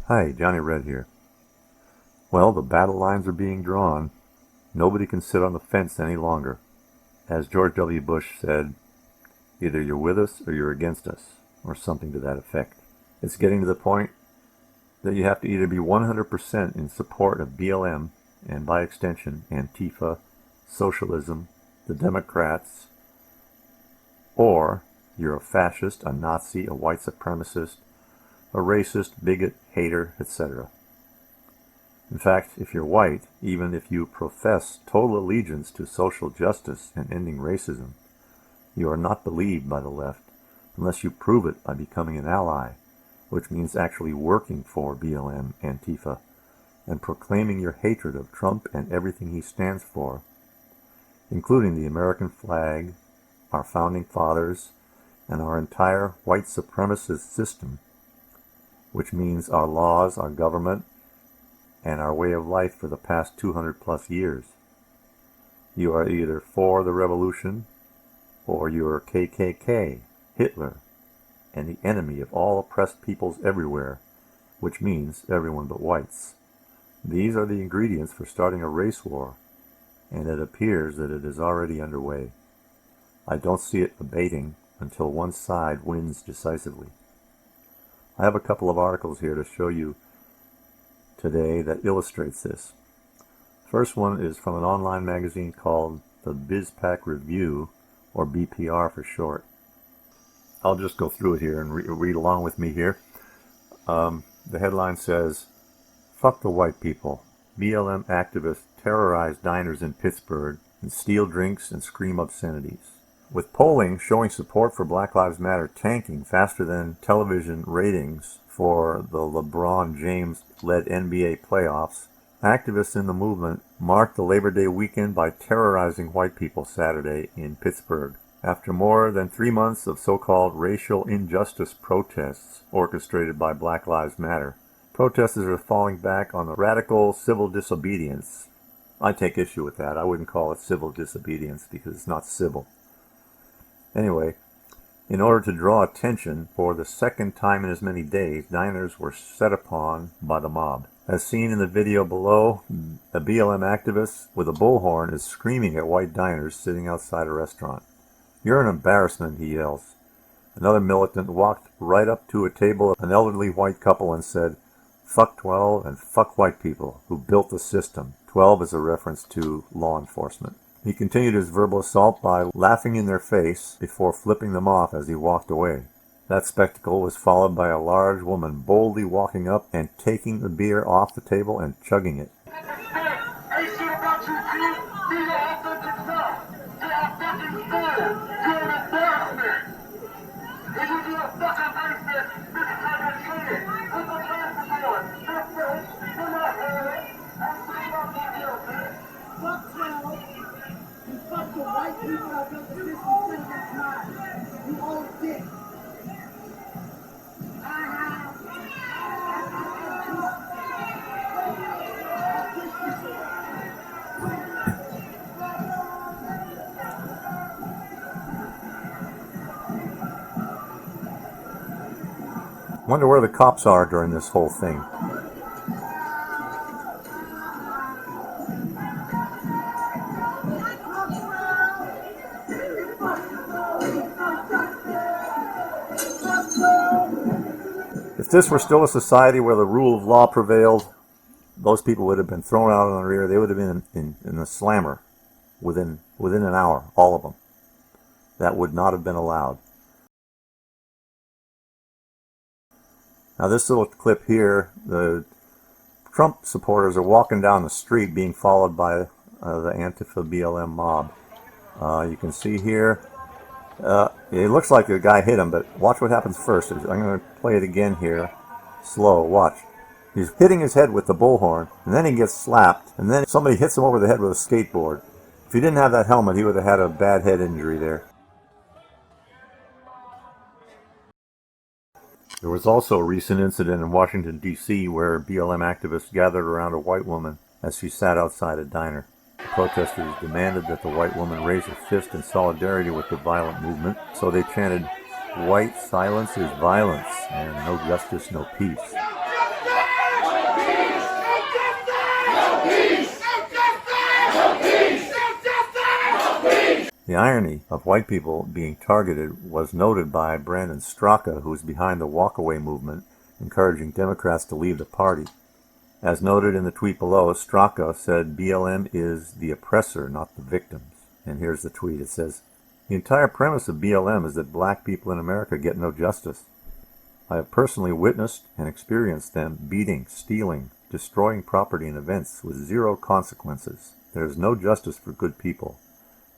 Hi, Johnny Red here. Well, the battle lines are being drawn. Nobody can sit on the fence any longer. As George W. Bush said, either you're with us or you're against us, or something to that effect. It's getting to the point that you have to either be 100% in support of BLM, and by extension, Antifa, socialism, the Democrats, or you're a fascist, a Nazi, a white supremacist, a racist, bigot, hater, etc. In fact, if you're white, even if you profess total allegiance to social justice and ending racism, you are not believed by the left unless you prove it by becoming an ally, which means actually working for BLM, Antifa, and proclaiming your hatred of Trump and everything he stands for, including the American flag, our founding fathers, and our entire white supremacist system, which means our laws, our government, and our way of life for the past 200 plus years. You are either for the revolution, or you are KKK, Hitler, and the enemy of all oppressed peoples everywhere, which means everyone but whites. These are the ingredients for starting a race war, and it appears that it is already underway. I don't see it abating until one side wins decisively. I have a couple of articles here to show you today that illustrates this. First one is from an online magazine called the BizPac Review, or BPR for short. I'll just go through it here and read along with me here. The headline says, "Fuck the white people. BLM activists terrorize diners in Pittsburgh and steal drinks and scream obscenities." With polling showing support for Black Lives Matter tanking faster than television ratings for the LeBron James-led NBA playoffs, activists in the movement marked the Labor Day weekend by terrorizing white people Saturday in Pittsburgh. After more than 3 months of so-called racial injustice protests orchestrated by Black Lives Matter, protesters are falling back on the radical civil disobedience. I take issue with that. I wouldn't call it civil disobedience because it's not civil. Anyway, in order to draw attention, for the second time in as many days, diners were set upon by the mob. As seen in the video below, a BLM activist with a bullhorn is screaming at white diners sitting outside a restaurant. "You're an embarrassment," he yells. Another militant walked right up to a table of an elderly white couple and said, "Fuck 12 and fuck white people who built the system." 12 is a reference to law enforcement. He continued his verbal assault by laughing in their face before flipping them off as he walked away. That spectacle was followed by a large woman boldly walking up and taking the beer off the table and chugging it. White people have built the system that's mine. You old dick. Wonder where the cops are during this whole thing. If this were still a society where the rule of law prevailed, those people would have been thrown out on the rear. They would have been in the slammer within an hour, all of them. That would not have been allowed. Now this little clip here, the Trump supporters are walking down the street being followed by the Antifa BLM mob. You can see here, it looks like the guy hit him, but watch what happens first. I'm going to play it again here. Slow, watch. He's hitting his head with the bullhorn, and then he gets slapped, and then somebody hits him over the head with a skateboard. If he didn't have that helmet, he would have had a bad head injury there. There was also a recent incident in Washington, D.C. where BLM activists gathered around a white woman as she sat outside a diner. The protesters demanded that the white woman raise her fist in solidarity with the violent movement, so they chanted, "White silence is violence, and no justice, no peace." The irony of white people being targeted was noted by Brandon Straka, who is behind the walkaway movement, encouraging Democrats to leave the party. As noted in the tweet below, Straka said BLM is the oppressor, not the victims. And here's the tweet. It says, "The entire premise of BLM is that black people in America get no justice. I have personally witnessed and experienced them beating, stealing, destroying property and events with zero consequences. There is no justice for good people.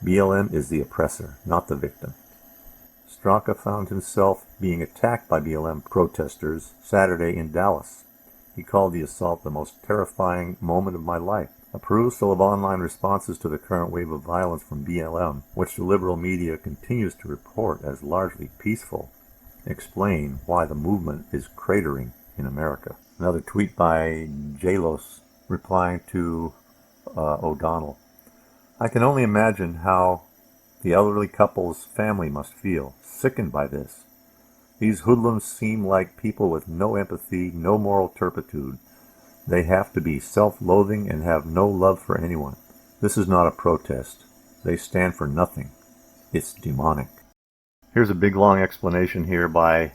BLM is the oppressor, not the victim." Straka found himself being attacked by BLM protesters Saturday in Dallas. He called the assault the most terrifying moment of my life. A perusal of online responses to the current wave of violence from BLM, which the liberal media continues to report as largely peaceful, explain why the movement is cratering in America. Another tweet by Jalos replying to O'Donnell. "I can only imagine how the elderly couple's family must feel, sickened by this. These hoodlums seem like people with no empathy, no moral turpitude. They have to be self-loathing and have no love for anyone. This is not a protest. They stand for nothing. It's demonic." Here's a big long explanation here by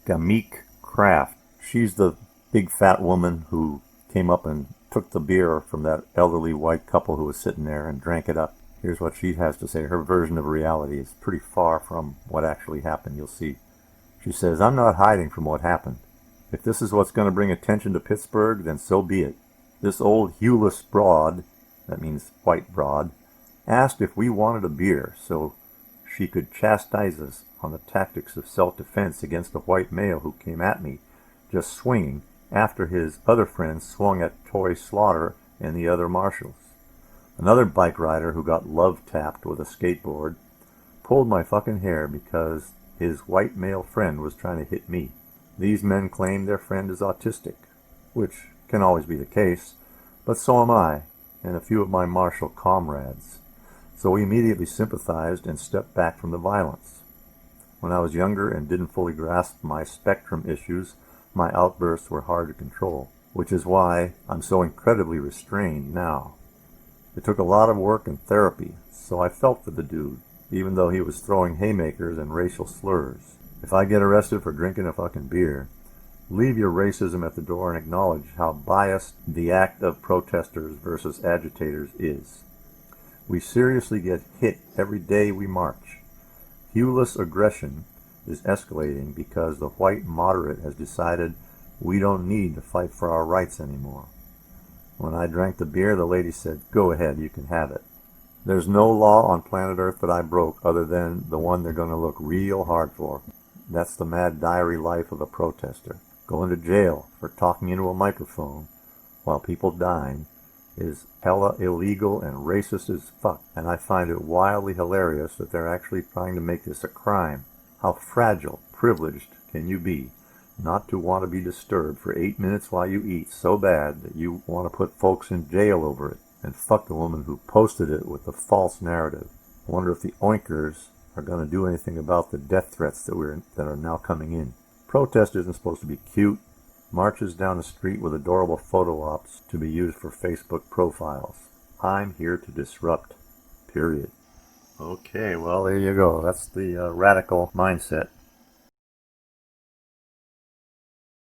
Gamik Kraft. She's the big fat woman who came up and took the beer from that elderly white couple who was sitting there and drank it up. Here's what she has to say. Her version of reality is pretty far from what actually happened, you'll see. She says, "I'm not hiding from what happened. If this is what's going to bring attention to Pittsburgh, then so be it. This old hueless broad," that means white broad, "asked if we wanted a beer so she could chastise us on the tactics of self-defense against a white male who came at me, just swinging, after his other friends swung at Toy Slaughter and the other marshals. Another bike rider who got love-tapped with a skateboard pulled my fucking hair because his white male friend was trying to hit me. These men claim their friend is autistic, which can always be the case, but so am I, and a few of my martial comrades. So we immediately sympathized and stepped back from the violence. When I was younger and didn't fully grasp my spectrum issues, my outbursts were hard to control, which is why I'm so incredibly restrained now. It took a lot of work and therapy, so I felt for the dude, even though he was throwing haymakers and racial slurs. If I get arrested for drinking a fucking beer, leave your racism at the door and acknowledge how biased the act of protesters versus agitators is. We seriously get hit every day we march. Hueless aggression is escalating because the white moderate has decided we don't need to fight for our rights anymore. When I drank the beer, the lady said, "Go ahead, you can have it." There's no law on planet Earth that I broke other than the one they're going to look real hard for. That's the mad diary life of a protester. Going to jail for talking into a microphone while people dying is hella illegal and racist as fuck, and I find it wildly hilarious that they're actually trying to make this a crime. How fragile, privileged can you be not to want to be disturbed for 8 minutes while you eat so bad that you want to put folks in jail over it? And fuck the woman who posted it with the false narrative. I wonder if the oinkers are going to do anything about the death threats that are now coming in. Protest isn't supposed to be cute. Marches down the street with adorable photo ops to be used for Facebook profiles. I'm here to disrupt. Period. Okay, well, there you go. That's the radical mindset.